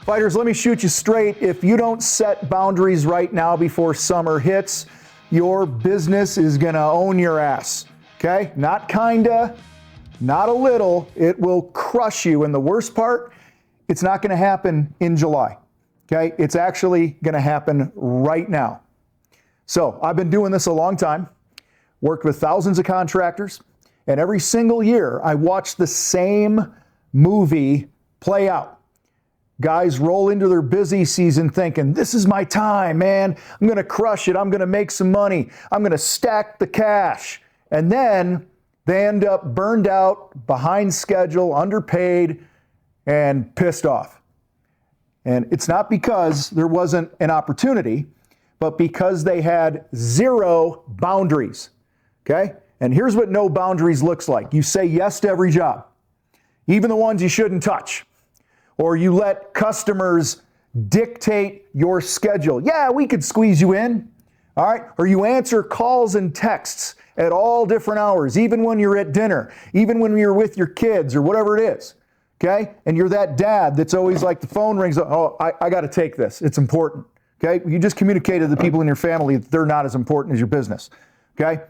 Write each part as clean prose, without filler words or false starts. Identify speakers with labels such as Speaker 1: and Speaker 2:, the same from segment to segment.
Speaker 1: Fighters, let me shoot you straight. If you don't set boundaries right now before summer hits, your business is going to own your ass. Okay? Not kinda, not a little. It will crush you. And the worst part, it's not going to happen in July. Okay? It's actually going to happen right now. So I've been doing this a long time, worked with thousands of contractors, and every single year I watch the same movie play out. Guys roll into their busy season thinking, this is my time, man. I'm going to crush it. I'm going to make some money. I'm going to stack the cash. And then they end up burned out, behind schedule, underpaid, and pissed off. And it's not because there wasn't an opportunity, but because they had zero boundaries. Okay? And here's what no boundaries looks like. You say yes to every job, even the ones you shouldn't touch. Or you let customers dictate your schedule. Yeah, we could squeeze you in. All right? Or you answer calls and texts at all different hours, even when you're at dinner, even when you're with your kids or whatever it is. Okay? And you're that dad that's always like the phone rings. Oh, I got to take this. It's important. Okay? You just communicated to the people in your family that they're not as important as your business. Okay?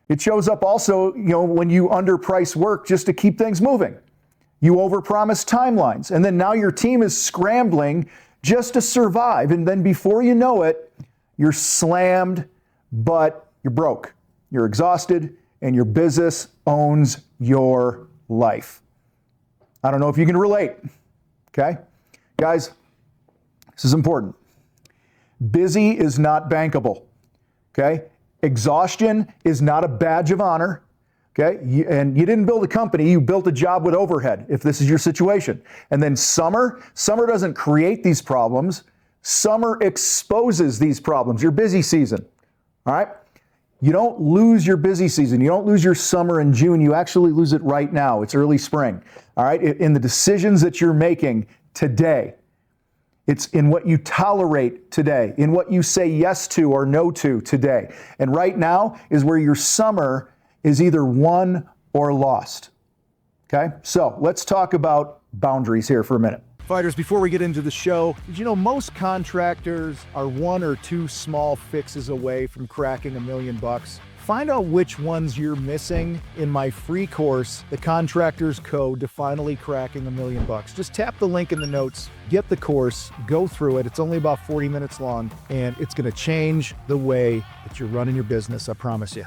Speaker 1: It shows up also, when you underprice work just to keep things moving. You overpromise timelines, and then now your team is scrambling just to survive, and then before you know it, you're slammed, but you're broke. You're exhausted, and your business owns your life. I don't know if you can relate, okay? Guys, this is important. Busy is not bankable, okay? Exhaustion is not a badge of honor. Okay, and you didn't build a company, you built a job with overhead, if this is your situation. And then summer doesn't create these problems. Summer exposes these problems, your busy season. All right? You don't lose your busy season. You don't lose your summer in June. You actually lose it right now. It's early spring. All right? In the decisions that you're making today. It's in what you tolerate today, in what you say yes to or no to today. And right now is where your summer is either won or lost. Okay? So let's talk about boundaries here for a minute. Fighters, before we get into the show, did you know most contractors are one or two small fixes away from cracking $1 million? Find out which ones you're missing in my free course, The Contractor's Code to Finally Cracking $1 Million. Just tap the link in the notes, get the course, go through it. It's only about 40 minutes long, and it's gonna change the way that you're running your business, I promise you.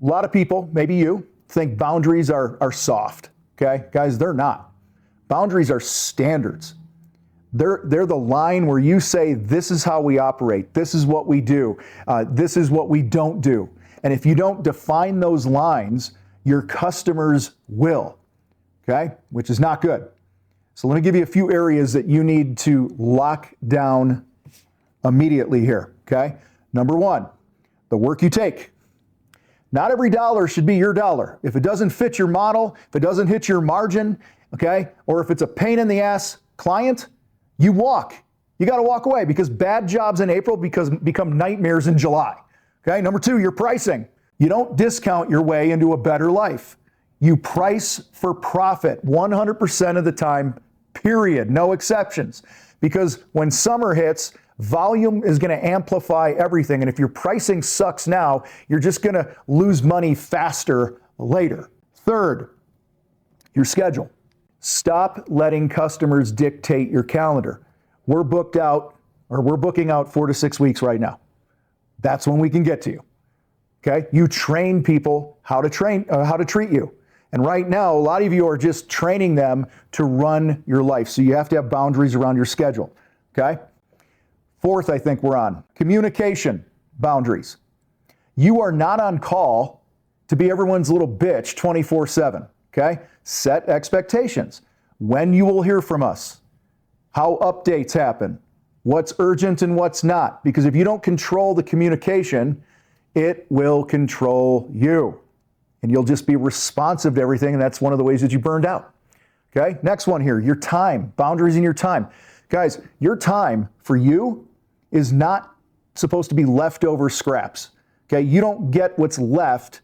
Speaker 1: A lot of people, maybe you, think boundaries are soft, okay? Guys, they're not. Boundaries are standards. They're the line where you say, this is how we operate, this is what we do, this is what we don't do. And if you don't define those lines, your customers will, okay? Which is not good. So let me give you a few areas that you need to lock down immediately here, okay? Number one, the work you take. Not every dollar should be your dollar. If it doesn't fit your model, if it doesn't hit your margin, okay, or if it's a pain in the ass client, you walk. You got to walk away because bad jobs in April become nightmares in July. Okay, number two, your pricing. You don't discount your way into a better life. You price for profit 100% of the time, period, no exceptions. Because when summer hits, volume is going to amplify everything. And if your pricing sucks now, you're just going to lose money faster later. Third, your schedule. Stop letting customers dictate your calendar. We're booking out 4 to 6 weeks right now. That's when we can get to you. Okay? You train people how to treat you. And right now, a lot of you are just training them to run your life. So you have to have boundaries around your schedule. Okay? Fourth, I think we're on communication boundaries. You are not on call to be everyone's little bitch 24/7, okay? Set expectations. When you will hear from us, how updates happen, what's urgent and what's not. Because if you don't control the communication, it will control you. And you'll just be responsive to everything, and that's one of the ways that you burned out. Okay, next one here, your time, boundaries in your time. Guys, your time for you is not supposed to be leftover scraps. Okay, you don't get what's left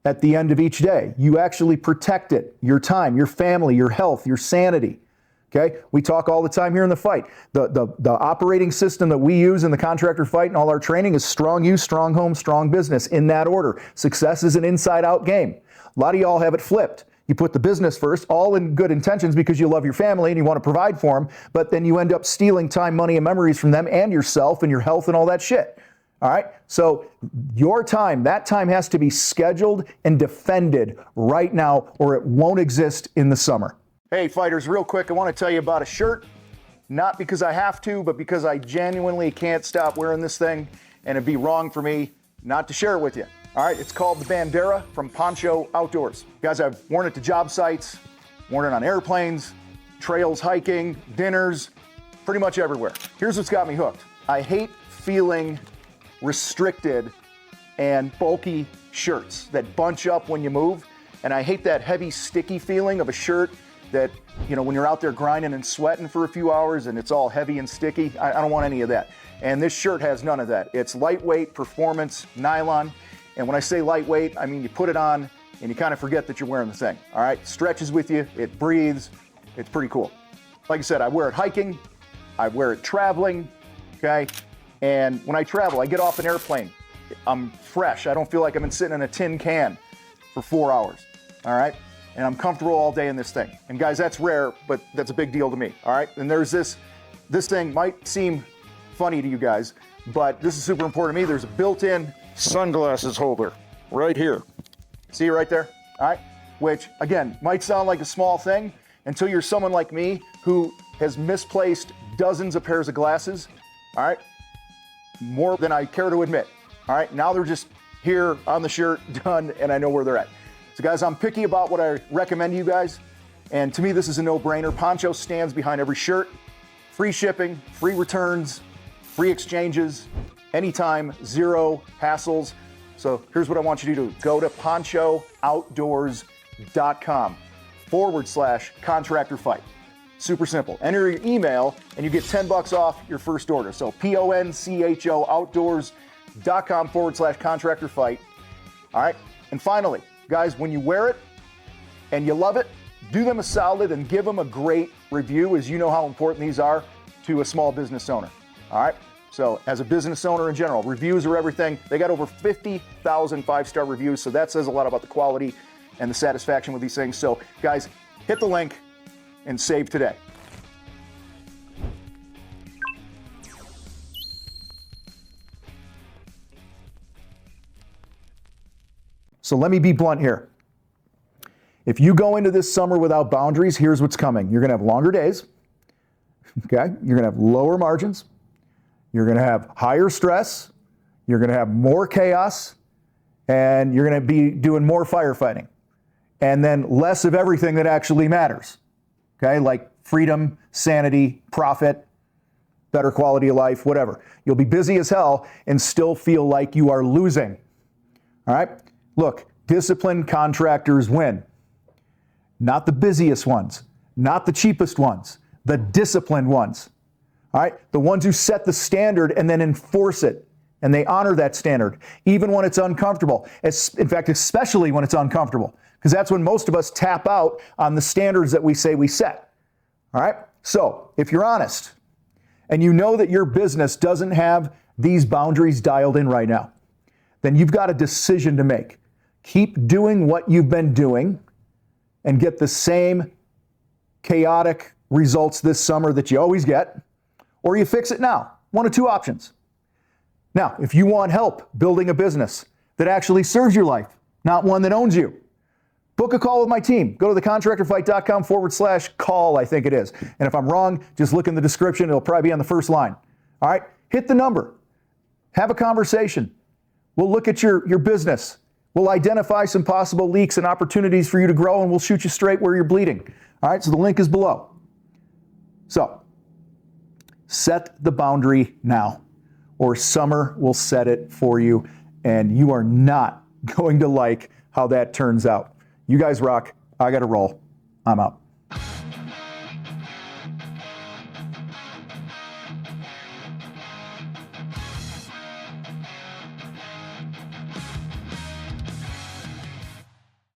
Speaker 1: at the end of each day. You actually protect it, your time, your family, your health, your sanity. Okay, we talk all the time here in the fight. The operating system that we use in the Contractor Fight and all our training is strong you, strong home, strong business, in that order. Success is an inside-out game. A lot of y'all have it flipped. You put the business first, all in good intentions because you love your family and you want to provide for them, but then you end up stealing time, money, and memories from them and yourself and your health and all that shit. All right, so your time, that time has to be scheduled and defended right now or it won't exist in the summer. Hey fighters, real quick, I want to tell you about a shirt, not because I have to, but because I genuinely can't stop wearing this thing and it'd be wrong for me not to share it with you. All right, it's called the Bandera from Poncho Outdoors. Guys, I've worn it to job sites, worn it on airplanes, trails, hiking, dinners, pretty much everywhere. Here's what's got me hooked. I hate feeling restricted and bulky shirts that bunch up when you move. And I hate that heavy, sticky feeling of a shirt that, you know, when you're out there grinding and sweating for a few hours and it's all heavy and sticky. I don't want any of that. And this shirt has none of that. It's lightweight, performance, nylon. And when I say lightweight, I mean you put it on and you kind of forget that you're wearing the thing. All right, stretches with you, it breathes, it's pretty cool. Like I said, I wear it hiking, I wear it traveling, okay? And when I travel, I get off an airplane, I'm fresh. I don't feel like I've been sitting in a tin can for 4 hours, all right? And I'm comfortable all day in this thing. And guys, that's rare, but that's a big deal to me, all right? And there's this thing might seem funny to you guys, but this is super important to me. There's a built-in sunglasses holder right here. See right there, all right? Which, again, might sound like a small thing until you're someone like me who has misplaced dozens of pairs of glasses, all right? More than I care to admit, all right? Now they're just here on the shirt, done, and I know where they're at. So guys, I'm picky about what I recommend to you guys, and to me this is a no-brainer. Poncho stands behind every shirt. Free shipping, free returns, free exchanges, anytime, zero hassles. So here's what I want you to do. Go to ponchooutdoors.com/contractor fight. Super simple. Enter your email and you get $10 off your first order. So PONCHO outdoors.com/contractor fight. All right. And finally, guys, when you wear it and you love it, do them a solid and give them a great review, as you know how important these are to a small business owner. All right. So as a business owner in general, reviews are everything. They got over 50,000 five-star reviews. So that says a lot about the quality and the satisfaction with these things. So guys, hit the link and save today. So let me be blunt here. If you go into this summer without boundaries, here's what's coming. You're going to have longer days. Okay? You're going to have lower margins. You're going to have higher stress. You're going to have more chaos. And you're going to be doing more firefighting. And then less of everything that actually matters. Okay? Like freedom, sanity, profit, better quality of life, whatever. You'll be busy as hell and still feel like you are losing. All right? Look, disciplined contractors win. Not the busiest ones, not the cheapest ones, the disciplined ones. All right? The ones who set the standard and then enforce it. And they honor that standard, even when it's uncomfortable. In fact, especially when it's uncomfortable, because that's when most of us tap out on the standards that we say we set. All right? So if you're honest and you know that your business doesn't have these boundaries dialed in right now, then you've got a decision to make. Keep doing what you've been doing and get the same chaotic results this summer that you always get, or you fix it now. One of two options. Now, if you want help building a business that actually serves your life, not one that owns you, book a call with my team. Go to thecontractorfight.com/call, I think it is. And if I'm wrong, just look in the description. It'll probably be on the first line. All right? Hit the number. Have a conversation. We'll look at your business. We'll identify some possible leaks and opportunities for you to grow, and we'll shoot you straight where you're bleeding. All right? So the link is below. So, set the boundary now, or summer will set it for you, and you are not going to like how that turns out. You guys rock. I got to roll. I'm out.